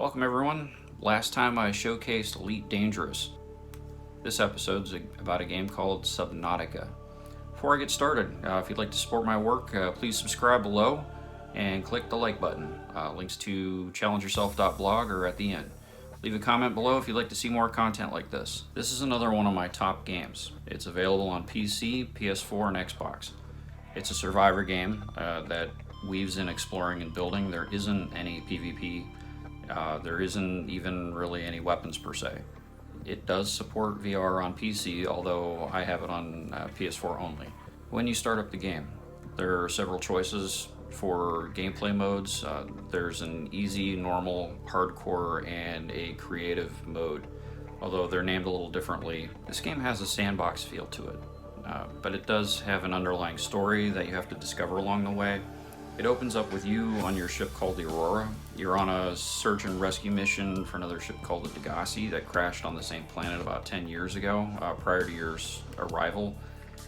Welcome everyone. Last time I showcased Elite Dangerous. This episode's about a game called Subnautica. Before I get started, if you'd like to support my work, please subscribe below and click the like button. Links to ChallengeYourself.blog are at the end. Leave a comment below if you'd like to see more content like this. This is another one of my top games. It's available on PC, PS4, and Xbox. It's a survivor game that weaves in exploring and building. There isn't any PvP. There isn't even really any weapons per se. It does support VR on PC, although I have it on PS4 only. When you start up the game, there are several choices for gameplay modes. There's an easy, normal, hardcore, and a creative mode, although they're named a little differently. This game has a sandbox feel to it, but it does have an underlying story that you have to discover along the way. It opens up with you on your ship called the Aurora. You're on a search and rescue mission for another ship called the Degassi that crashed on the same planet about 10 years ago, prior to your arrival.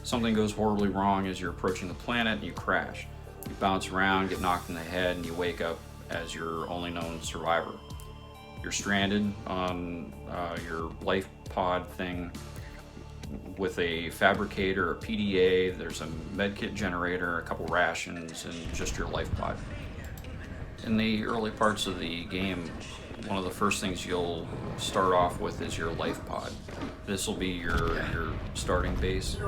Something goes horribly wrong as you're approaching the planet and you crash. You bounce around, get knocked in the head, and you wake up as your only known survivor. You're stranded on your life pod thing with a fabricator, a PDA, there's a medkit generator, a couple rations, and just your life pod. In the early parts of the game, one of the first things you'll start off with is your life pod. This will be your starting base.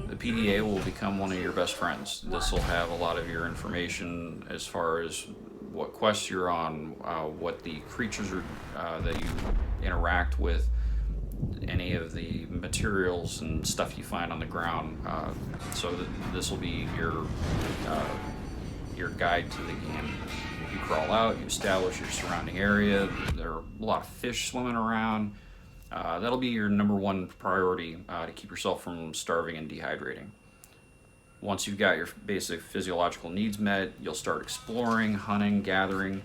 The PDA will become one of your best friends. This will have a lot of your information as far as what quests you're on, what the creatures are that you interact with, any of the materials and stuff you find on the ground. So this will be your guide to the game. You crawl out, you establish your surrounding area. There are a lot of fish swimming around. That'll be your number one priority to keep yourself from starving and dehydrating. Once you've got your basic physiological needs met, you'll start exploring, hunting, gathering.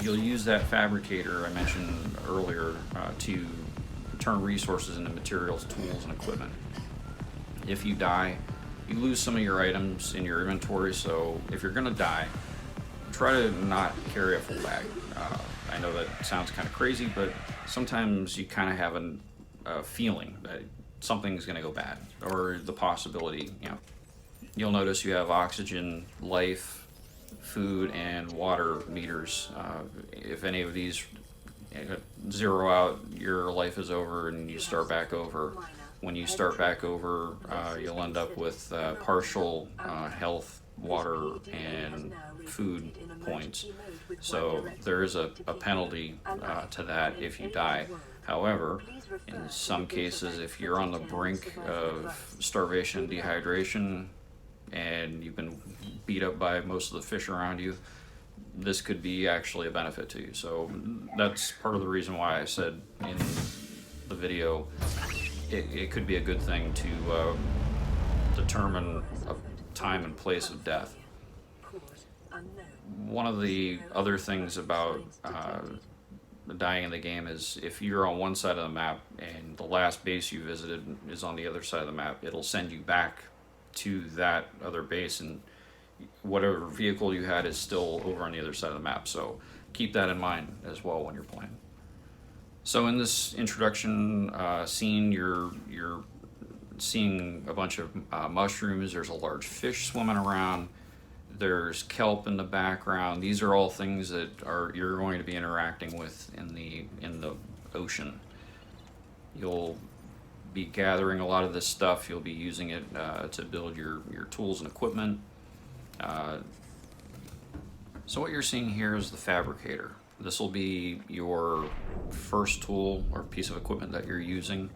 You'll use that fabricator I mentioned earlier to turn resources into materials, tools, and equipment. If you die, you lose some of your items in your inventory, so if you're gonna die, try to not carry a full bag. I know that sounds kind of crazy, but sometimes you kind of have a feeling that something's gonna go bad, or the possibility, You'll notice you have oxygen, life, food, and water meters. If any of these zero out, your life is over and you start back over. When you start back over, you'll end up with partial health, water, and food points. So there is a penalty to that if you die. However, in some cases, if you're on the brink of starvation and dehydration and you've been beat up by most of the fish around you, this could be actually a benefit to you. So that's part of the reason why I said in the video it could be a good thing to determine a time and place of death. One of the other things about dying in the game is if you're on one side of the map and the last base you visited is on the other side of the map, it'll send you back to that other base, and whatever vehicle you had is still over on the other side of the map. So keep that in mind as well when you're playing. So in this introduction scene, you're seeing a bunch of mushrooms. There's a large fish swimming around. There's kelp in the background. These are all things that you're going to be interacting with in the ocean. You'll be gathering a lot of this stuff. You'll be using it to build your tools and equipment. So what you're seeing here is the fabricator. This will be your first tool or piece of equipment that you're using.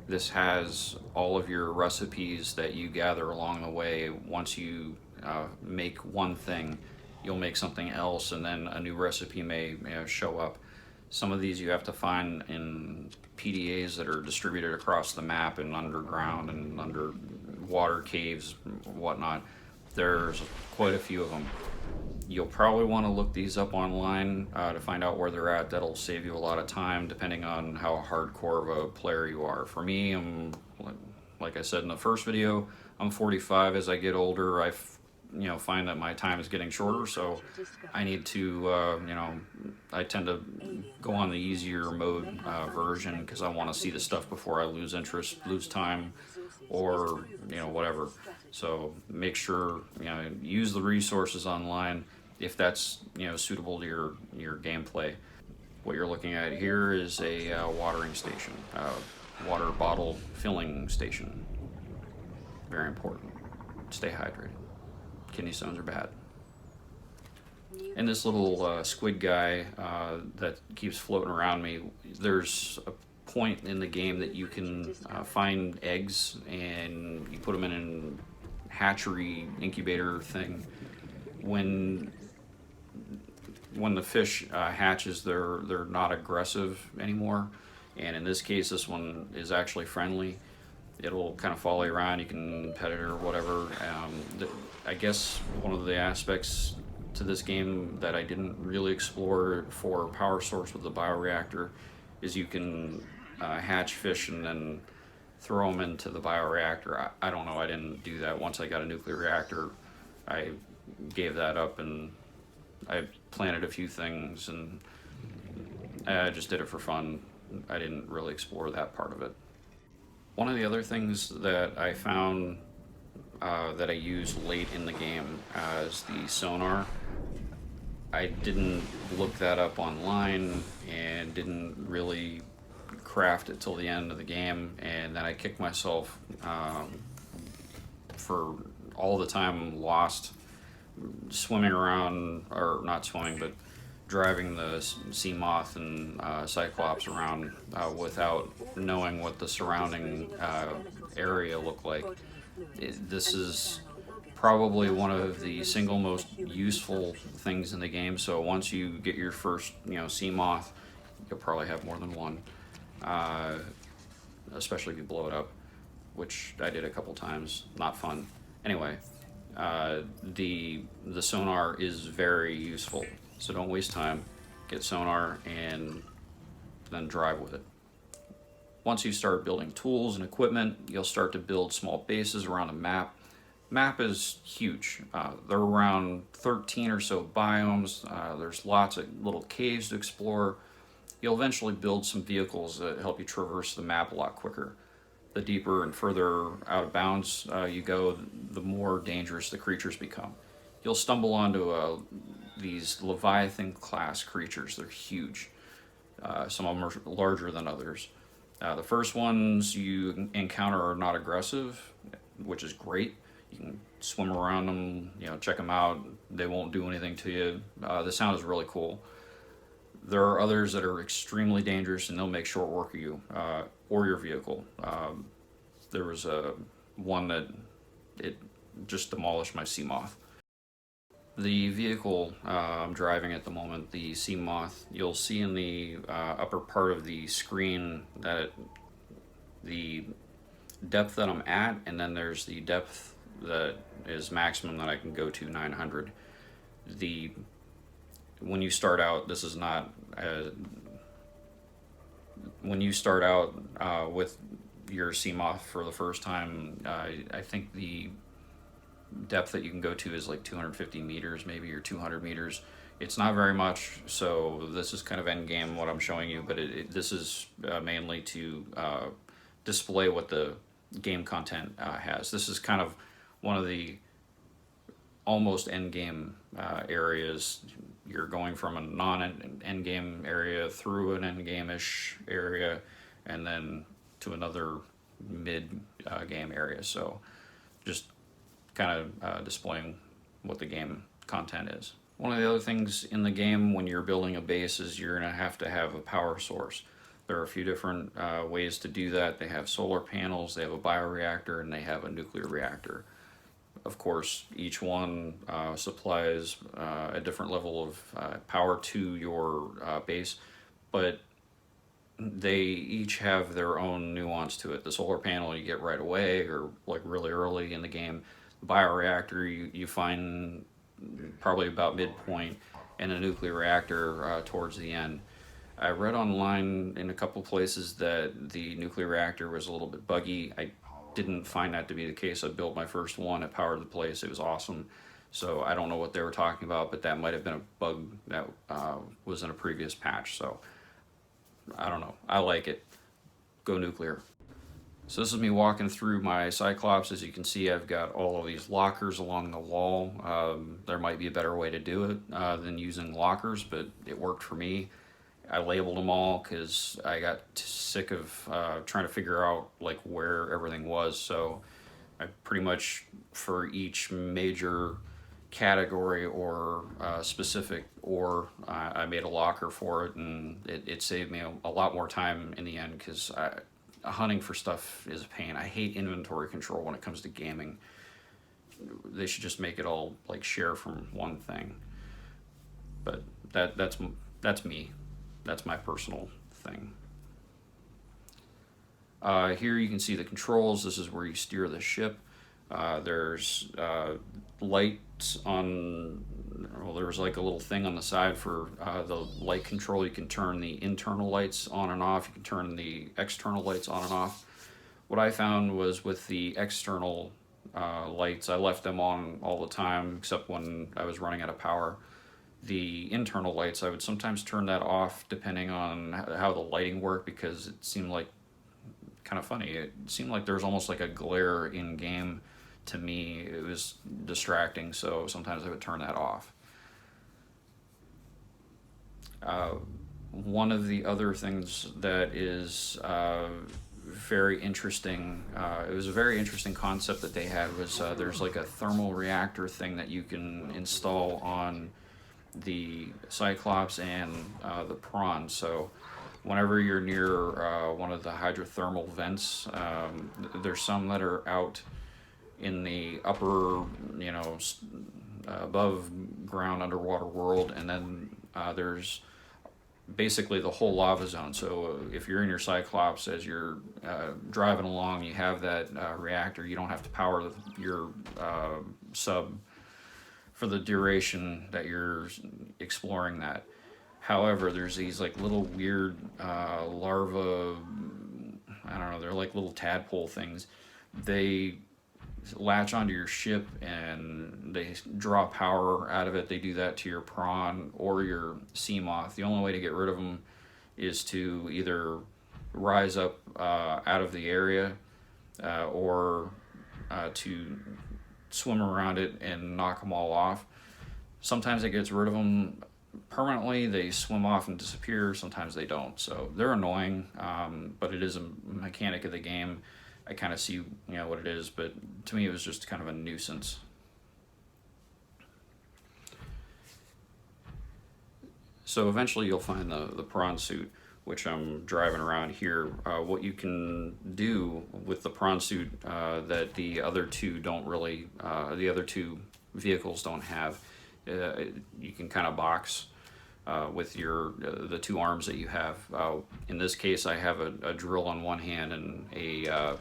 This has all of your recipes that you gather along the way. Once you make one thing, you'll make something else, and then a new recipe may show up. Some of these you have to find in PDAs that are distributed across the map and underground and under water caves and whatnot. There's quite a few of them. You'll probably want to look these up online to find out where they're at. That'll save you a lot of time depending on how hardcore of a player you are. For me, like I said in the first video, I'm 45. As I get older, I find that my time is getting shorter, so I need to, I tend to go on the easier mode version because I want to see the stuff before I lose interest, lose time, or whatever. So make sure use the resources online if that's suitable to your gameplay. What you're looking at here is a watering station, water bottle filling station. Very important. Stay hydrated. Kidney stones are bad. And this little squid guy that keeps floating around me, there's a point in the game that you can find eggs and you put them in a hatchery incubator thing. When the fish hatches, they're not aggressive anymore, and in this case this one is actually friendly. It'll kind of follow you around, you can pet it or whatever. I guess one of the aspects to this game that I didn't really explore for power source with the bioreactor is you can hatch fish and then throw them into the bioreactor. I don't know, I didn't do that. Once I got a nuclear reactor, I gave that up, and I planted a few things, and I just did it for fun. I didn't really explore that part of it. One of the other things that I found that I used late in the game is the sonar. I didn't look that up online and didn't really craft it till the end of the game, and then I kicked myself for all the time lost swimming around, or not swimming, but driving the sea moth and cyclops around without knowing what the surrounding area looked like. This is probably one of the single most useful things in the game. So once you get your first sea moth, you'll probably have more than one, especially if you blow it up, which I did a couple times. Not fun. Anyway, the sonar is very useful, so don't waste time. Get sonar and then drive with it. Once you start building tools and equipment, you'll start to build small bases around a map. Map is huge. There are around 13 or so biomes. There's lots of little caves to explore. You'll eventually build some vehicles that help you traverse the map a lot quicker. The deeper and further out of bounds you go, the more dangerous the creatures become. You'll stumble onto these Leviathan class creatures. They're huge. Some of them are larger than others. The first ones you encounter are not aggressive, which is great. You can swim around them, check them out. They won't do anything to you. The sound is really cool. There are others that are extremely dangerous, and they'll make short work of you or your vehicle. There was one that it just demolished my sea moth. The vehicle I'm driving at the moment, the sea moth, you'll see in the upper part of the screen that the depth that I'm at, and then there's the depth that is maximum that I can go to, 900. When you start out, this is not when you start out with your sea moth for the first time, I think the depth that you can go to is like 250 meters maybe, or 200 meters. It's not very much, so this is kind of end game what I'm showing you, but this is mainly to display what the game content has. This is kind of one of the almost end game areas. You're going from a non-end game area through an end game-ish area, and then to another mid game area. So just kind of displaying what the game content is. One of the other things in the game when you're building a base is you're going to have a power source. There are a few different ways to do that. They have solar panels, they have a bioreactor, and they have a nuclear reactor. Of course, each one supplies a different level of power to your base, but they each have their own nuance to it. The solar panel you get right away, or like really early in the game. The bioreactor you find probably about midpoint, and a nuclear reactor towards the end. I read online in a couple places that the nuclear reactor was a little bit buggy. I didn't find that to be the case. I built my first one, it powered the place, it was awesome. So I don't know what they were talking about, but that might have been a bug that was in a previous patch. So I don't know. I like it. Go nuclear. So this is me walking through my Cyclops. As you can see, I've got all of these lockers along the wall. There might be a better way to do it than using lockers, but it worked for me. I labeled them all because I got sick of trying to figure out like where everything was. So I pretty much, for each major category or specific ore, I made a locker for it, and it saved me a lot more time in the end, because hunting for stuff is a pain. I hate inventory control when it comes to gaming. They should just make it all like share from one thing. But that's me. That's my personal thing. Here you can see the controls. This is where you steer the ship. There's lights on, well, there's like a little thing on the side for the light control. You can turn the internal lights on and off. You can turn the external lights on and off. What I found was with the external lights, I left them on all the time except when I was running out of power. The internal lights, I would sometimes turn that off depending on how the lighting worked, because it seemed like kind of funny. It seemed like there was almost like a glare in game to me. It was distracting, so sometimes I would turn that off. One of the other things that is very interesting, it was a very interesting concept that they had, was there's like a thermal reactor thing that you can install on the Cyclops and the Prawn. So whenever you're near one of the hydrothermal vents, there's some that are out in the upper, above ground underwater world, and then there's basically the whole lava zone. So if you're in your Cyclops, as you're driving along, you have that reactor. You don't have to power your sub for the duration that you're exploring that. However, there's these like little weird larva, I don't know, they're like little tadpole things. They latch onto your ship and they draw power out of it. They do that to your Prawn or your sea moth. The only way to get rid of them is to either rise up out of the area or to swim around it and knock them all off. Sometimes it gets rid of them permanently. They swim off and disappear. Sometimes they don't. So they're annoying, but it is a mechanic of the game. I kind of see what it is, but to me it was just kind of a nuisance. So eventually you'll find the prawn suit, which I'm driving around here. What you can do with the prawn suit that the other two don't really, the other two vehicles don't have, you can kind of box with your the two arms that you have. In this case, I have a drill on one hand and a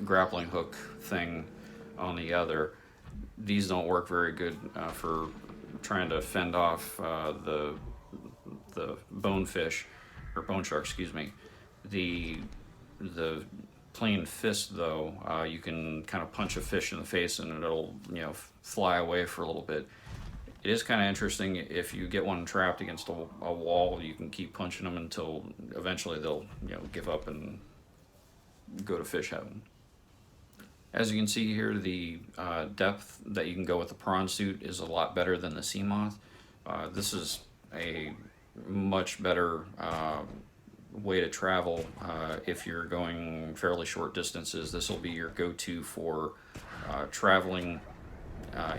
grappling hook thing on the other. These don't work very good for trying to fend off the bonefish, or bone shark, excuse me. The plain fist, though, you can kind of punch a fish in the face and it'll fly away for a little bit. It is kind of interesting. If you get one trapped against a wall, you can keep punching them until eventually they'll give up and go to fish heaven. As you can see here, the depth that you can go with the prawn suit is a lot better than the sea moth. This is a much better way to travel if you're going fairly short distances. This will be your go-to for traveling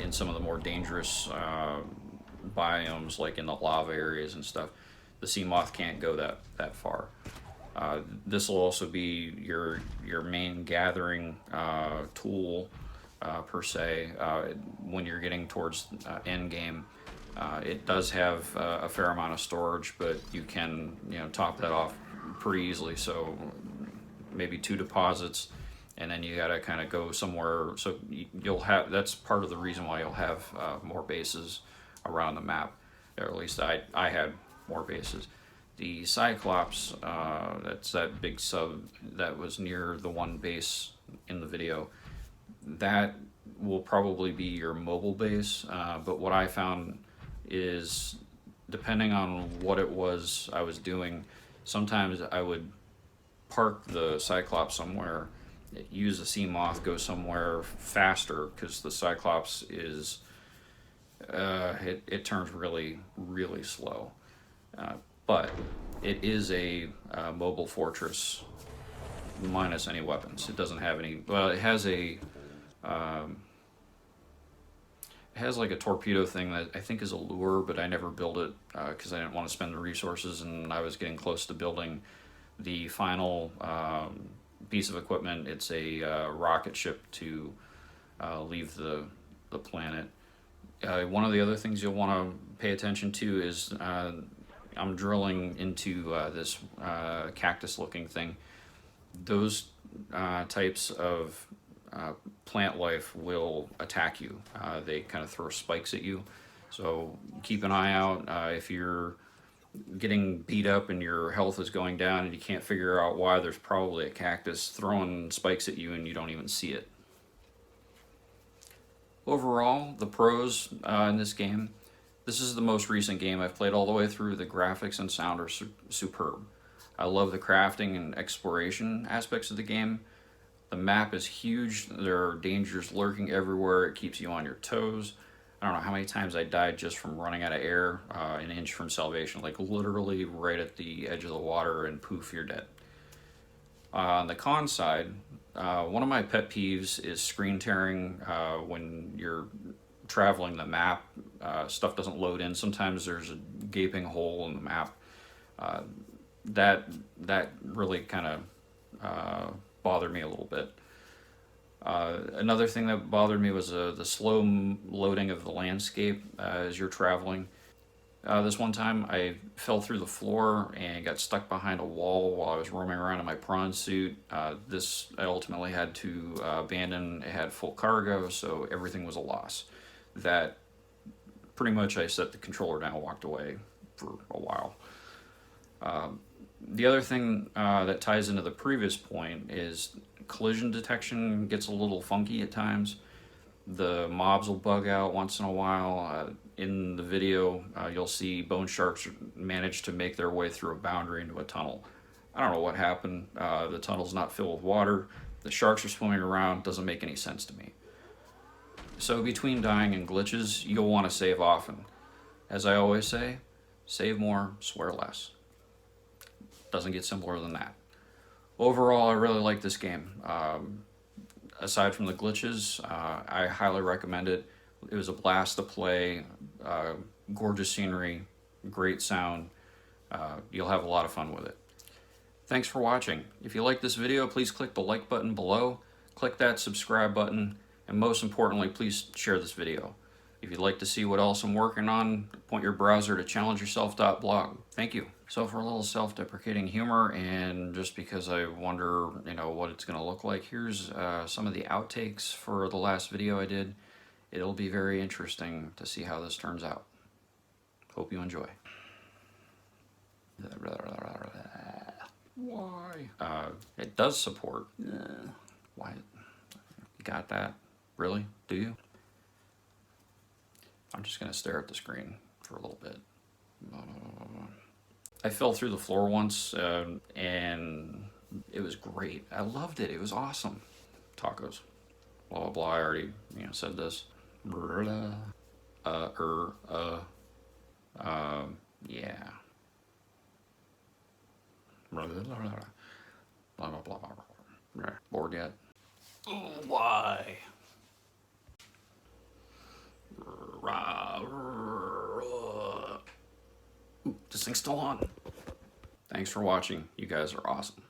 in some of the more dangerous biomes, like in the lava areas and stuff. The sea moth can't go that far. This will also be your main gathering tool per se when you're getting towards end game. It does have a fair amount of storage, but you can top that off pretty easily. So maybe 2 deposits, and then you gotta kind of go somewhere. So you'll have, that's part of the reason why you'll have more bases around the map, or at least I had more bases. The Cyclops, that's that big sub that was near the one base in the video, that will probably be your mobile base, but what I found is, depending on what it was I was doing, sometimes I would park the Cyclops somewhere, use the sea moth, go somewhere faster, because the Cyclops is it turns really, really slow. But it is a mobile fortress minus any weapons. It doesn't have any. Well, it has a. It has like a torpedo thing that I think is a lure, but I never built it because I didn't want to spend the resources, and I was getting close to building the final piece of equipment. It's a rocket ship to leave the planet. One of the other things you'll want to pay attention to is I'm drilling into this cactus-looking thing. Those types of plant life will attack you. They kind of throw spikes at you. So keep an eye out. If you're getting beat up and your health is going down and you can't figure out why, there's probably a cactus throwing spikes at you and you don't even see it. Overall, the pros in this game, this is the most recent game I've played all the way through. The graphics and sound are superb. I love the crafting and exploration aspects of the game. The map is huge. There are dangers lurking everywhere. It keeps you on your toes. I don't know how many times I died just from running out of air, an inch from salvation, like literally right at the edge of the water, and poof, you're dead. On the con side, one of my pet peeves is screen tearing when you're traveling the map. Stuff doesn't load in. Sometimes there's a gaping hole in the map. That really kind of bothered me a little bit. Another thing that bothered me was the slow loading of the landscape as you're traveling. This one time I fell through the floor and got stuck behind a wall while I was roaming around in my prawn suit. This I ultimately had to abandon. It had full cargo, so everything was a loss. That pretty much I set the controller down and walked away for a while. The other thing that ties into the previous point is collision detection gets a little funky at times. The mobs will bug out once in a while. In the video, you'll see bone sharks manage to make their way through a boundary into a tunnel. I don't know what happened. The tunnel's not filled with water. The sharks are swimming around. Doesn't make any sense to me. So between dying and glitches, you'll want to save often. As I always say, save more, swear less. Doesn't get simpler than that. Overall, I really like this game. Aside from the glitches, I highly recommend it. It was a blast to play, gorgeous scenery, great sound. You'll have a lot of fun with it. Thanks for watching. If you like this video, please click the like button below, click that subscribe button, and most importantly, please share this video. If you'd like to see what else I'm working on, point your browser to ChallengeYourself.blog. Thank you. So for a little self-deprecating humor, and just because I wonder, what it's going to look like, here's some of the outtakes for the last video I did. It'll be very interesting to see how this turns out. Hope you enjoy. Why? It does support. Why? You got that? Really? Do you? I'm just going to stare at the screen for a little bit. I fell through the floor once, and it was great. I loved it. It was awesome. Tacos. Blah, blah, blah. I already, said this. Yeah. Blah, blah, blah, blah. Bored yet? Why? This thing's still on. Thanks for watching. You guys are awesome.